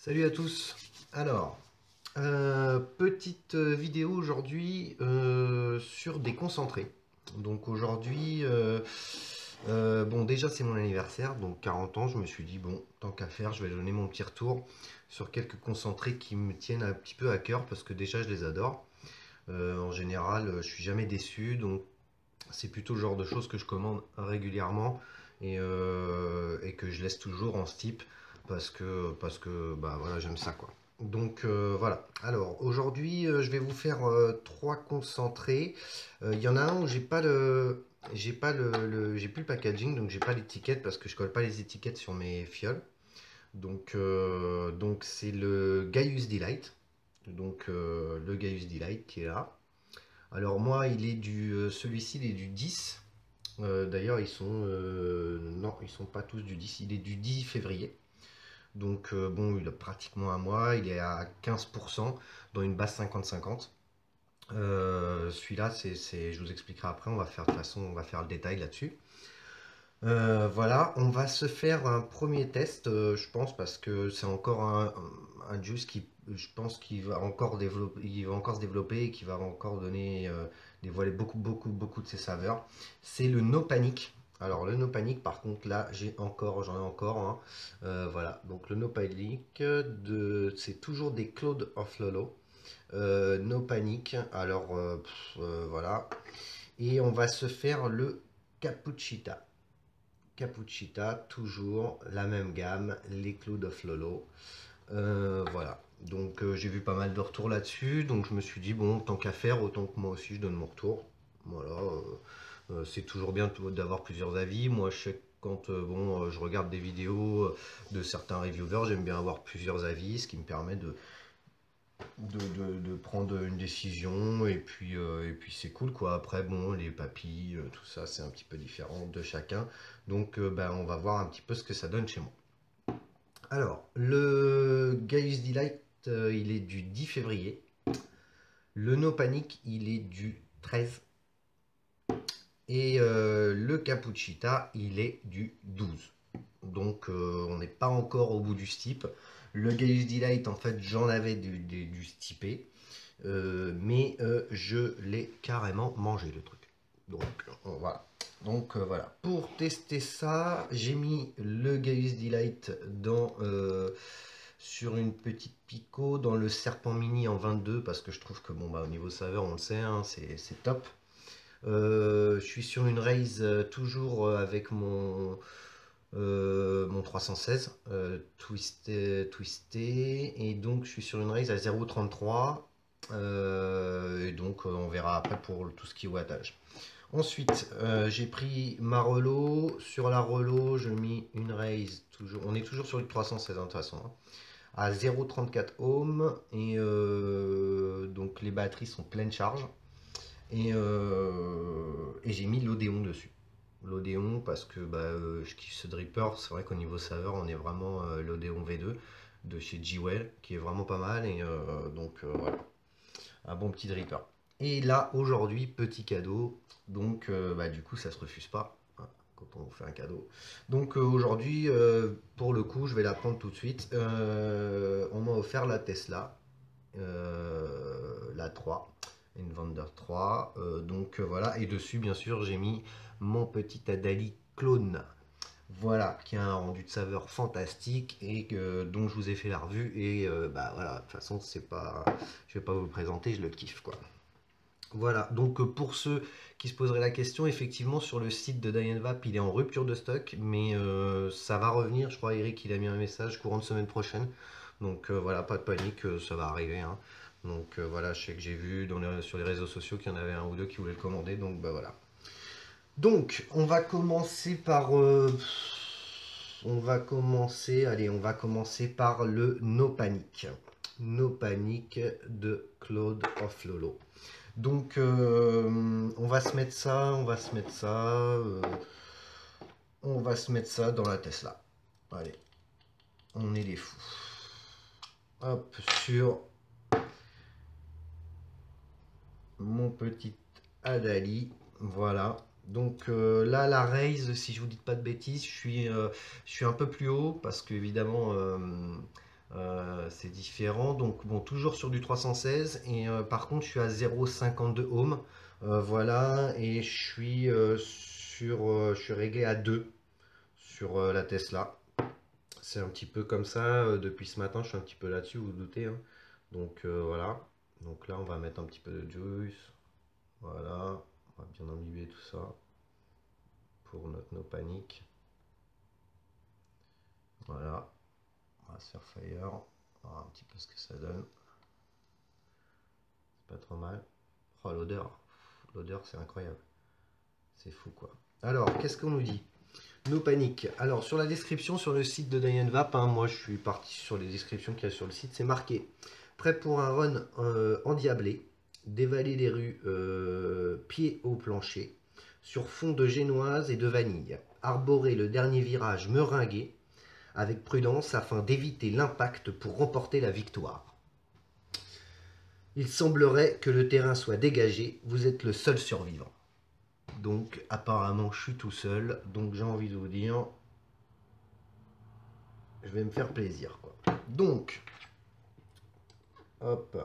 Salut à tous. Alors, petite vidéo aujourd'hui sur des concentrés. Donc aujourd'hui, bon déjà c'est mon anniversaire, donc 40 ans, je me suis dit bon, tant qu'à faire, je vais donner mon petit retour sur quelques concentrés qui me tiennent un petit peu à cœur parce que déjà je les adore. En général, je suis jamais déçu, donc c'est plutôt le genre de choses que je commande régulièrement et que je laisse toujours en steep parce que bah voilà, j'aime ça quoi. Donc voilà. Alors aujourd'hui, je vais vous faire trois concentrés. Il y en a un où j'ai plus le packaging, donc j'ai pas l'étiquette parce que je colle pas les étiquettes sur mes fioles. Donc c'est le Gaius Delight. Donc le Gaius Delight qui est là. Alors moi, celui-ci, il est du 10. D'ailleurs, non, ils sont pas tous du 10. Il est du 10 février. Donc bon, il a pratiquement un mois. Il est à 15% dans une base 50-50. Celui-là, je vous expliquerai après. On va faire de toute façon, on va faire le détail là-dessus. Voilà, on va se faire un premier test, je pense, parce que c'est encore un juice qui, je pense, qu'il va encore développer, il va encore se développer et qui va encore dévoiler beaucoup de ses saveurs. C'est le No Panic. Alors le No Panic, par contre, là, j'en ai encore, hein. Voilà, donc le No Panic, c'est toujours des Cloud of Lolo. No Panic, alors voilà. Et on va se faire le Cappuccita. Cappuccita, toujours la même gamme, les Cloud of Lolo. Voilà. Donc j'ai vu pas mal de retours là-dessus, donc je me suis dit bon, tant qu'à faire, autant que moi aussi je donne mon retour. Voilà. C'est toujours bien d'avoir plusieurs avis. Moi, je sais que quand bon, je regarde des vidéos de certains reviewers, j'aime bien avoir plusieurs avis, ce qui me permet de prendre une décision et puis c'est cool quoi. Après bon, les papilles, tout ça c'est un petit peu différent de chacun, donc ben, on va voir un petit peu ce que ça donne chez moi. Alors le Gaius Delight, il est du 10 février. Le No Panic, il est du 13. Et le Cappuccita, il est du 12. Donc on n'est pas encore au bout du steep. Le Gaius Delight, en fait, j'en avais du steepé. Mais je l'ai carrément mangé le truc. Donc voilà. Donc voilà. Pour tester ça, j'ai mis le Gaius Delight sur une petite Pico dans le Serpent Mini en 22 parce que je trouve que bon bah au niveau saveur on le sait, hein, c'est top. Je suis sur une raise toujours avec mon 316 twisté, et donc je suis sur une raise à 0,33, et donc on verra après pour tout ce qui est wattage. Ensuite j'ai pris ma relo. Sur la relo je mis une raise, toujours, on est toujours sur le 316 hein, de toute façon, hein, à 0,34 ohms, et donc les batteries sont pleine charge, et j'ai mis l'Odéon dessus. L'Odéon parce que bah, je kiffe ce dripper. C'est vrai qu'au niveau saveur, on est vraiment l'Odéon V2 de chez G-Well qui est vraiment pas mal. Et donc voilà, un bon petit dripper. Et là, aujourd'hui, petit cadeau. Donc bah, du coup, ça se refuse pas hein, quand on fait un cadeau. Donc aujourd'hui, pour le coup, je vais la prendre tout de suite. On m'a offert la Tesla, la 3. Invander 3. Donc voilà, et dessus, bien sûr, j'ai mis mon petit Adali clone. Voilà, qui a un rendu de saveur fantastique et dont je vous ai fait la revue. Et bah voilà, de toute façon, c'est pas, je vais pas vous le présenter, je le kiffe quoi. Voilà, donc pour ceux qui se poseraient la question, effectivement sur le site de Dianvap, il est en rupture de stock, mais ça va revenir. Je crois Eric il a mis un message courant de semaine prochaine. Donc voilà, pas de panique, ça va arriver, hein. Donc voilà, je sais que j'ai vu sur les réseaux sociaux qu'il y en avait un ou deux qui voulaient le commander, donc bah voilà. Donc on va commencer par on va commencer par le No Panic. No Panic de Cloud of Lolo. Donc on va se mettre ça, on va se mettre ça dans la Tesla. Allez, on est des fous. Hop, sur mon petit Adali, voilà. Donc là, la raise, si je vous dis pas de bêtises, je suis un peu plus haut parce que évidemment C'est différent. Donc bon, toujours sur du 316 et par contre je suis à 0,52 ohm. Voilà, et je suis réglé à 2 sur la Tesla. C'est un petit peu comme ça depuis ce matin, je suis un petit peu là-dessus, vous vous doutez, hein. Donc voilà. Donc là on va mettre un petit peu de juice. Voilà, on va bien imbiber tout ça pour notre no panique. Voilà, on va se faire fire, on va voir un petit peu ce que ça donne. C'est pas trop mal. Oh, l'odeur c'est incroyable, c'est fou quoi. Alors qu'est-ce qu'on nous dit? No panique. Alors sur la description sur le site de Diane Vap, hein, moi je suis parti sur les descriptions qu'il y a sur le site, c'est marqué prêt pour un run endiablé, dévaler les rues pied au plancher, sur fond de génoise et de vanille, arborer le dernier virage meringué avec prudence afin d'éviter l'impact pour remporter la victoire. Il semblerait que le terrain soit dégagé, vous êtes le seul survivant. Donc apparemment je suis tout seul, donc j'ai envie de vous dire, je vais me faire plaisir quoi. Donc, hop,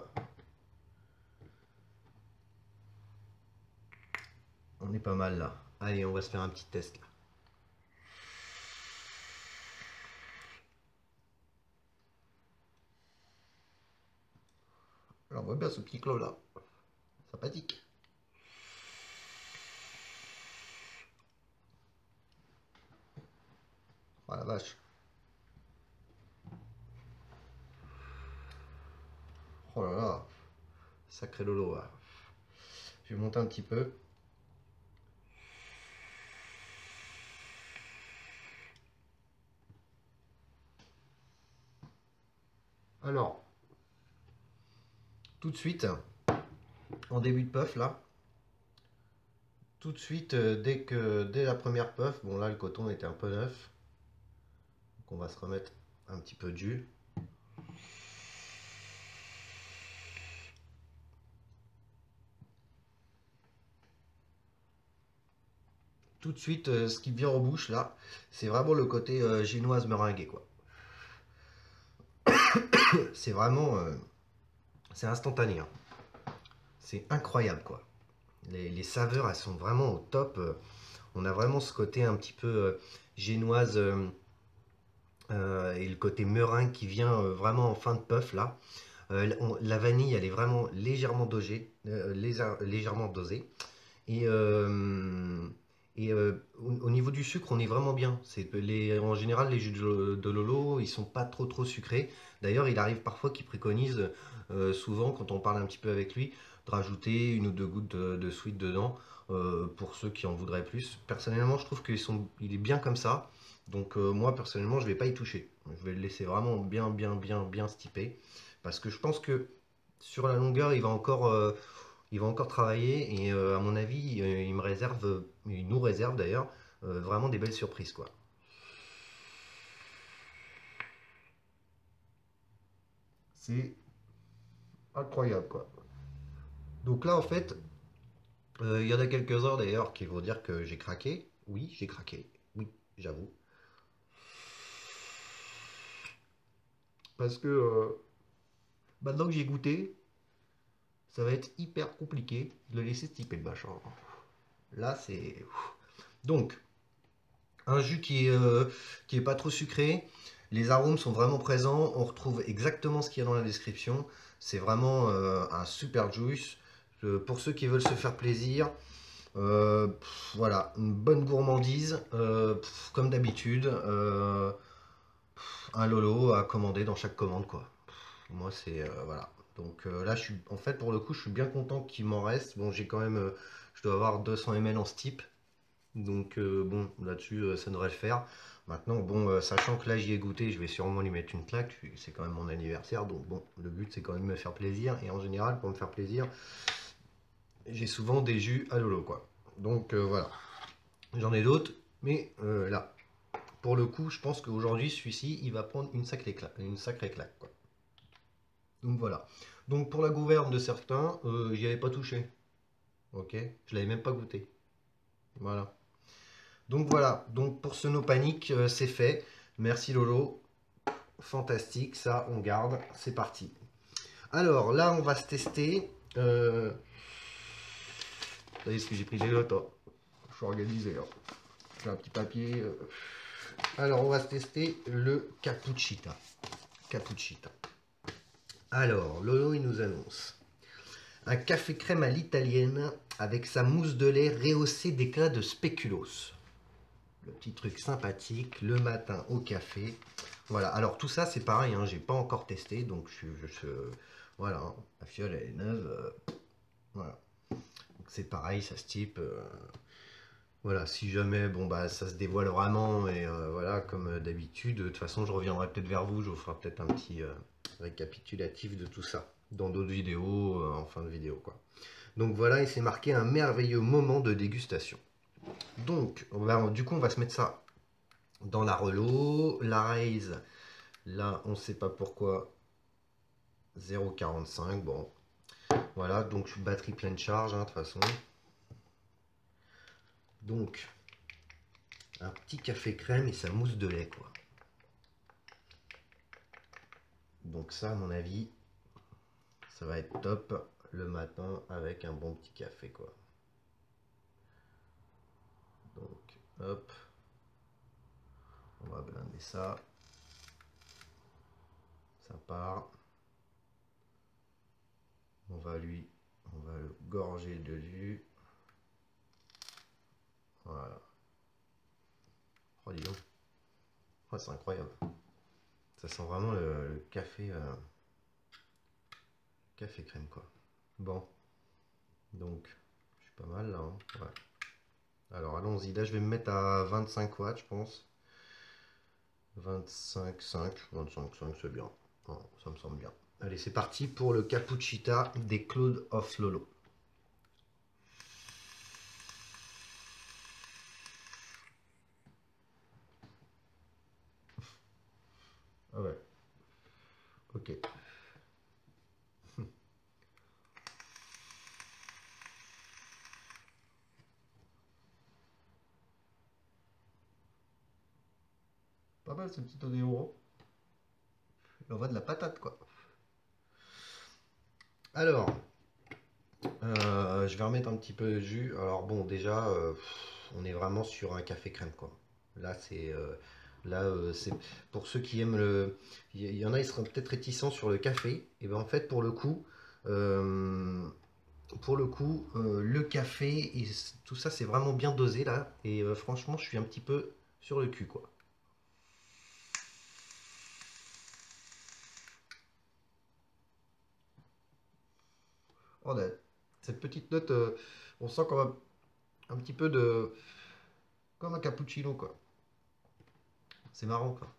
on est pas mal là. Allez, on va se faire un petit test là. Alors on voit bien ce petit clos là, sympathique. Oh la vache. Oh là là, sacré lolo là. Je vais monter un petit peu. Alors, tout de suite, en début de puff là, tout de suite, dès la première puff, bon là le coton était un peu neuf, donc on va se remettre un petit peu de jus. Tout de suite, ce qui me vient en bouche là, c'est vraiment le côté génoise meringuée quoi. C'est vraiment, c'est instantané, hein. C'est incroyable quoi. Les saveurs, elles sont vraiment au top. On a vraiment ce côté un petit peu génoise et le côté meringue qui vient vraiment en fin de puff là. La vanille, elle est vraiment légèrement dosée, légèrement dosée. Et, au niveau du sucre, on est vraiment bien. En général, les jus de Lolo, ils sont pas trop sucrés. D'ailleurs, il arrive parfois qu'il préconise, souvent, quand on parle un petit peu avec lui, de rajouter une ou deux gouttes de sweet dedans, pour ceux qui en voudraient plus. Personnellement, je trouve il est bien comme ça. Donc moi, personnellement, je vais pas y toucher. Je vais le laisser vraiment bien stiper. Parce que je pense que sur la longueur, il va encore travailler et à mon avis, il nous réserve d'ailleurs vraiment des belles surprises quoi. C'est incroyable quoi. Donc là en fait, il y en a quelques-uns d'ailleurs qui vont dire que j'ai craqué. Oui, j'ai craqué. Oui, j'avoue. Parce que maintenant que j'ai goûté, ça va être hyper compliqué de le laisser stiper le machin. Là c'est... Donc, un jus qui est pas trop sucré. Les arômes sont vraiment présents. On retrouve exactement ce qu'il y a dans la description. C'est vraiment un super juice. Pour ceux qui veulent se faire plaisir, voilà, une bonne gourmandise, comme d'habitude. Un lolo à commander dans chaque commande, quoi. Moi, c'est voilà. Donc là, en fait, pour le coup, je suis bien content qu'il m'en reste. Bon, j'ai quand même, je dois avoir 200 ml en steep. Donc bon, là-dessus, ça devrait le faire. Maintenant, bon, sachant que là, j'y ai goûté, je vais sûrement lui mettre une claque. C'est quand même mon anniversaire, donc bon, le but, c'est quand même de me faire plaisir. Et en général, pour me faire plaisir, j'ai souvent des jus à lolo, quoi. Donc voilà. J'en ai d'autres, mais là, pour le coup, je pense qu'aujourd'hui, celui-ci, il va prendre une sacrée claque, quoi. Donc voilà. Donc pour la gouverne de certains, j'y avais pas touché. Ok, je l'avais même pas goûté. Voilà. Donc voilà, donc pour ce No Panic, c'est fait. Merci Lolo. fantastique, ça on garde, c'est parti. Alors là on va se tester. Vous voyez ce que j'ai pris des notes, hein. Je suis organisé. Hein. J'ai un petit papier. Alors on va se tester le Cappuccita. Cappuccita. Alors Lolo il nous annonce un café crème à l'italienne avec sa mousse de lait rehaussée d'éclats de spéculoos. Le petit truc sympathique le matin au café. Voilà, alors tout ça c'est pareil, hein, j'ai pas encore testé, donc voilà, hein, la fiole elle est neuve. Voilà, c'est pareil, ça se type. Voilà, si jamais bon bah ça se dévoile vraiment et voilà comme d'habitude, de toute façon je reviendrai peut-être vers vous, je vous ferai peut-être un petit récapitulatif de tout ça dans d'autres vidéos, en fin de vidéo quoi. Donc voilà, il s'est marqué un merveilleux moment de dégustation. Donc du coup on va se mettre ça dans la relo, la raise, là on sait pas pourquoi 0,45, bon voilà, donc batterie pleine charge, hein, de toute façon. Donc un petit café crème et sa mousse de lait quoi. Donc ça à mon avis ça va être top le matin avec un bon petit café quoi. Donc hop, on va blinder ça, ça part, on va le gorger de jus, voilà. Oh dis donc, oh, c'est incroyable, ça sent vraiment le café, café crème quoi. Bon, donc je suis pas mal là, hein. Ouais. Alors allons-y, là je vais me mettre à 25 watts je pense. 25,5, 25,5 c'est bien, oh, ça me semble bien. Allez c'est parti pour le Cappuccita des Cloud of Lolo. Ah ouais, ok. Pas mal ce petit odéo. Il envoie de la patate quoi. Alors, je vais remettre un petit peu de jus. Alors bon, déjà, on est vraiment sur un café crème quoi. Là, c'est pour ceux qui aiment le. Il y en a, ils seront peut-être réticents sur le café. Et ben en fait, pour le coup, le café et tout ça, c'est vraiment bien dosé là. Et franchement, je suis un petit peu sur le cul quoi. On a cette petite note, on sent quand même un petit peu de. Comme un cappuccino quoi. C'est marrant quoi.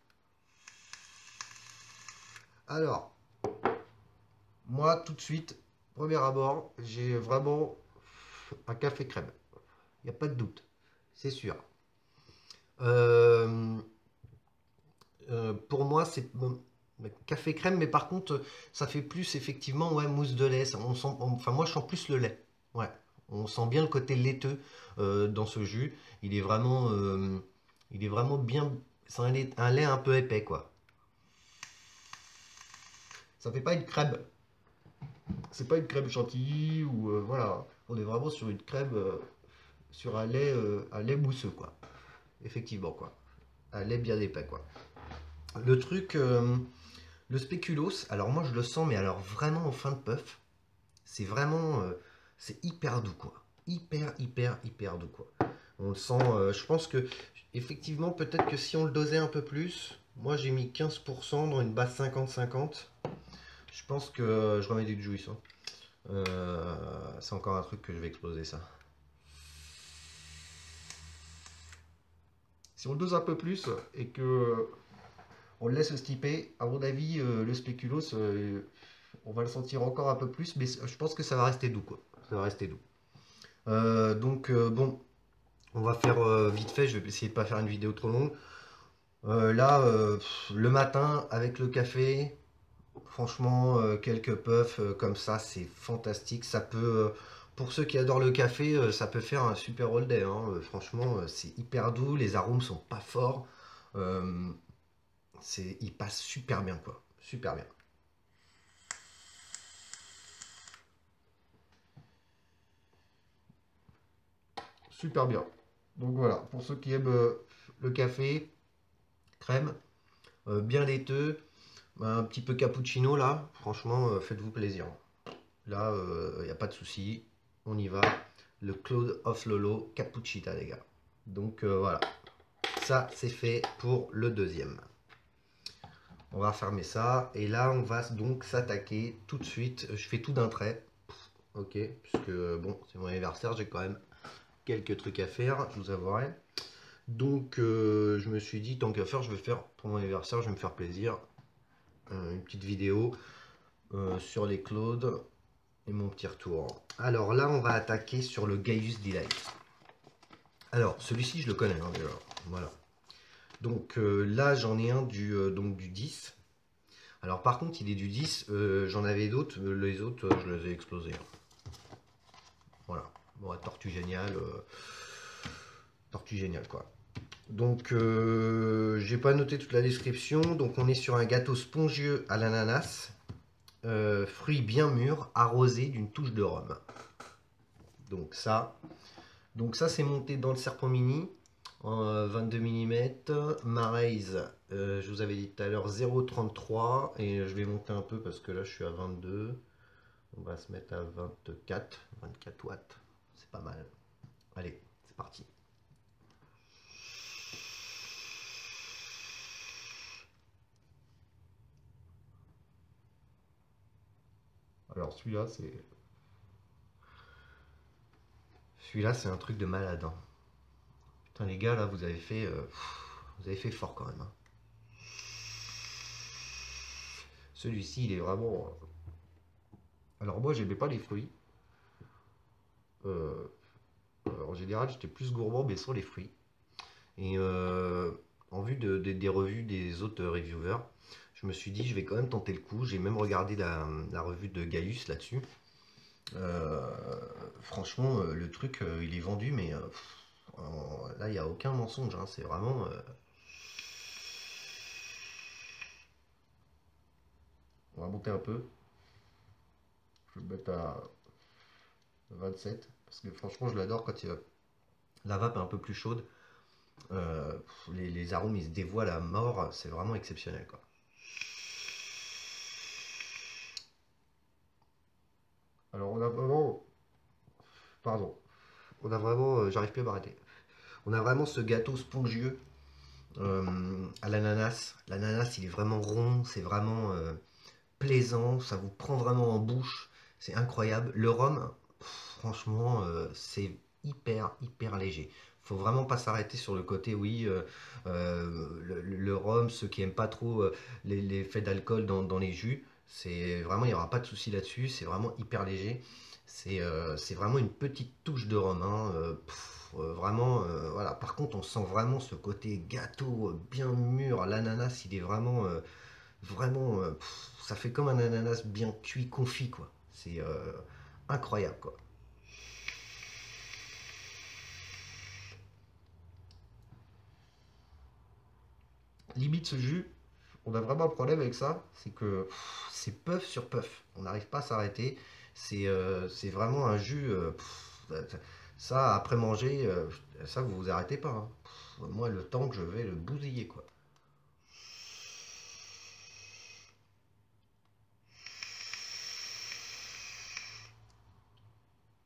Alors, moi tout de suite, premier abord, j'ai vraiment un café crème. Il n'y a pas de doute, c'est sûr. Euh, pour moi, c'est bon, café crème, mais par contre, ça fait plus effectivement ouais, mousse de lait. Enfin, moi, je sens plus le lait. Ouais, on sent bien le côté laiteux dans ce jus. Il est vraiment bien. C'est un lait un peu épais, quoi. Ça fait pas une crème. C'est pas une crème chantilly ou voilà. On est vraiment sur une crème, sur un lait mousseux, quoi. Effectivement, quoi. Un lait bien épais, quoi. Le truc, le spéculoos, alors moi je le sens, mais alors vraiment en fin de puff, c'est vraiment, c'est hyper doux quoi. Hyper doux quoi. On le sent, je pense que, effectivement, peut-être que si on le dosait un peu plus, moi j'ai mis 15% dans une base 50-50. Je pense que je remets du juice. Hein. C'est encore un truc que je vais exploser ça. Si on le dose un peu plus et que on le laisse stiper, à mon avis, le spéculoos, on va le sentir encore un peu plus, mais je pense que ça va rester doux, quoi. Ça va rester doux. Bon, on va faire vite fait, je vais essayer de pas faire une vidéo trop longue. Là, le matin, avec le café, franchement, quelques puffs comme ça, c'est fantastique. Ça peut, pour ceux qui adorent le café, ça peut faire un super all day. Hein. Franchement, c'est hyper doux, les arômes sont pas forts. il passe super bien, quoi. Super bien. Super bien. Donc voilà, pour ceux qui aiment le café, crème, bien laiteux, un petit peu cappuccino là, franchement, faites-vous plaisir. Là, il n'y a pas de souci, on y va. Le Cloud of Lolo Cappuccita, les gars. Donc voilà, ça c'est fait pour le deuxième. On va fermer ça, et là on va donc s'attaquer tout de suite. Je fais tout d'un trait, ok, puisque bon, c'est mon anniversaire, j'ai quand même quelques trucs à faire, je vous avouerai. Donc je me suis dit, tant qu'à faire, je vais faire pour mon anniversaire, je vais me faire plaisir. Une petite vidéo sur les clouds et mon petit retour. Alors là, on va attaquer sur le Gaius Delight. Alors, celui-ci, je le connais, hein, déjà. Voilà. Donc là, j'en ai un donc du 10. Alors par contre, il est du 10. J'en avais d'autres. Les autres, je les ai explosés. Hein. Voilà. Bon, tortue géniale. Tortue géniale, quoi. Donc, j'ai pas noté toute la description. Donc, on est sur un gâteau spongieux à l'ananas. Fruits bien mûrs, arrosés d'une touche de rhum. Donc ça c'est monté dans le Serpent Mini en 22 mm. Maraise, je vous avais dit tout à l'heure 0,33 et je vais monter un peu parce que là je suis à 22. On va se mettre à 24 watts. C'est pas mal. Allez, c'est parti. Alors celui-là c'est un truc de malade. Hein. Putain les gars là vous avez fait fort quand même. Hein. Celui-ci il est vraiment. Alors moi j'aimais pas les fruits. Euh, en général j'étais plus gourmand mais sans les fruits. Et en vue des revues des autres reviewers, je me suis dit je vais quand même tenter le coup. J'ai même regardé la revue de Gaius là-dessus. Franchement, le truc il est vendu, mais là il n'y a aucun mensonge. Hein, c'est vraiment. On va monter un peu. Je vais le mettre à 27 parce que franchement je l'adore quand la vape est un peu plus chaude. Les arômes ils se dévoilent à mort, c'est vraiment exceptionnel quoi. Alors on a vraiment, pardon, on a vraiment, j'arrive plus à m'arrêter. On a vraiment ce gâteau spongieux à l'ananas. L'ananas il est vraiment rond, c'est vraiment plaisant, ça vous prend vraiment en bouche, c'est incroyable. Le rhum, franchement, c'est hyper léger. Faut vraiment pas s'arrêter sur le côté, oui, le rhum, ceux qui aiment pas trop les faits d'alcool dans les jus, c'est vraiment, il n'y aura pas de souci là-dessus, c'est vraiment hyper léger. C'est vraiment une petite touche de rhum, hein, vraiment, voilà. Par contre, on sent vraiment ce côté gâteau bien mûr. L'ananas, il est vraiment, ça fait comme un ananas bien cuit, confit, quoi. C'est incroyable, quoi. Limite ce jus, on a vraiment un problème avec ça, c'est que c'est puff sur puff. On n'arrive pas à s'arrêter. C'est vraiment un jus. Ça, après manger, ça vous vous arrêtez pas. Hein. Moi, le temps que je vais le bousiller, quoi.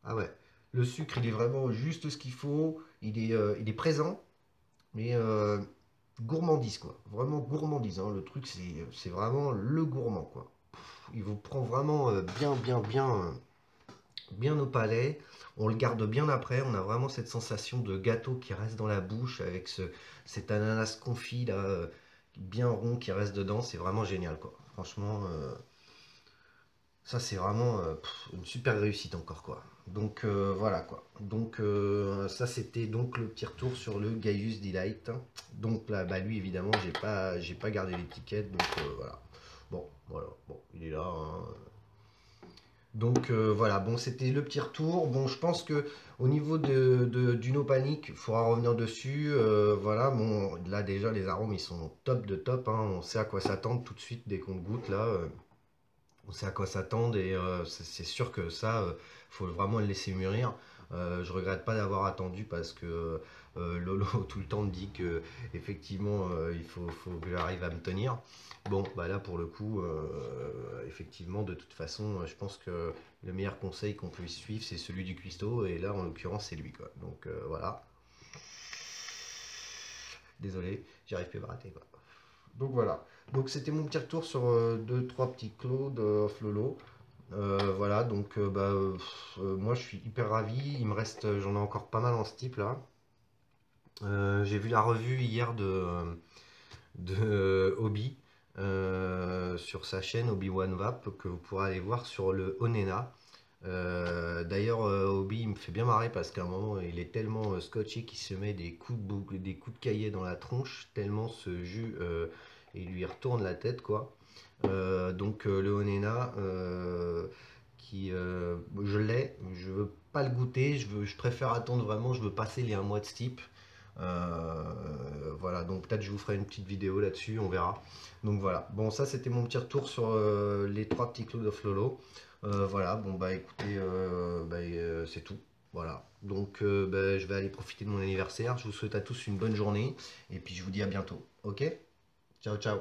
Ah ouais. Le sucre, il est vraiment juste ce qu'il faut. Il est présent, mais gourmandise, quoi. Vraiment gourmandise. Hein. Le truc, c'est vraiment le gourmand, quoi. Il vous prend vraiment bien au palais. On le garde bien après. On a vraiment cette sensation de gâteau qui reste dans la bouche avec cet ananas confit là, bien rond qui reste dedans. C'est vraiment génial, quoi. Franchement, ça c'est vraiment une super réussite encore, quoi. Donc voilà, quoi. Donc ça c'était donc le petit retour sur le Gaius Delight. Donc là, bah, lui évidemment j'ai pas gardé l'étiquette. Donc voilà. Bon, voilà. Bon, il est là. Hein. Donc voilà, bon, c'était le petit retour. Bon, je pense que au niveau du No Panic, il faudra revenir dessus. Voilà, bon, là déjà, les arômes, ils sont top de top, hein. On sait à quoi s'attendre tout de suite dès qu'on le goûte, là. On sait à quoi s'attendre et c'est sûr que ça, faut vraiment le laisser mûrir. Je regrette pas d'avoir attendu parce que Lolo tout le temps me dit que effectivement faut que j'arrive à me tenir. Bon, bah là pour le coup, effectivement, de toute façon, je pense que le meilleur conseil qu'on puisse suivre, c'est celui du cuistot et là en l'occurrence c'est lui quoi. Donc voilà. Désolé, j'arrive plus à m'arrêter quoi. Donc voilà. Donc c'était mon petit retour sur deux trois petits clos de Off Lolo. Voilà, donc moi je suis hyper ravi. Il me reste, j'en ai encore pas mal en ce type là. J'ai vu la revue hier de Obi sur sa chaîne Obi-Wan Vap que vous pourrez aller voir sur le Onena. D'ailleurs, Obi il me fait bien marrer parce qu'à un moment il est tellement scotché qu'il se met des coups de boucle, des coups de cahier dans la tronche, tellement ce jus il lui retourne la tête quoi. Le Onena je l'ai, je veux pas le goûter, je préfère attendre vraiment, je veux passer les un mois de steep. Voilà, donc peut-être je vous ferai une petite vidéo là-dessus, on verra. Donc voilà, bon ça c'était mon petit retour sur les trois petits clous de Lolo. Voilà, bon bah écoutez, c'est tout. Voilà, donc je vais aller profiter de mon anniversaire. Je vous souhaite à tous une bonne journée et puis je vous dis à bientôt. Ok? Ciao ciao.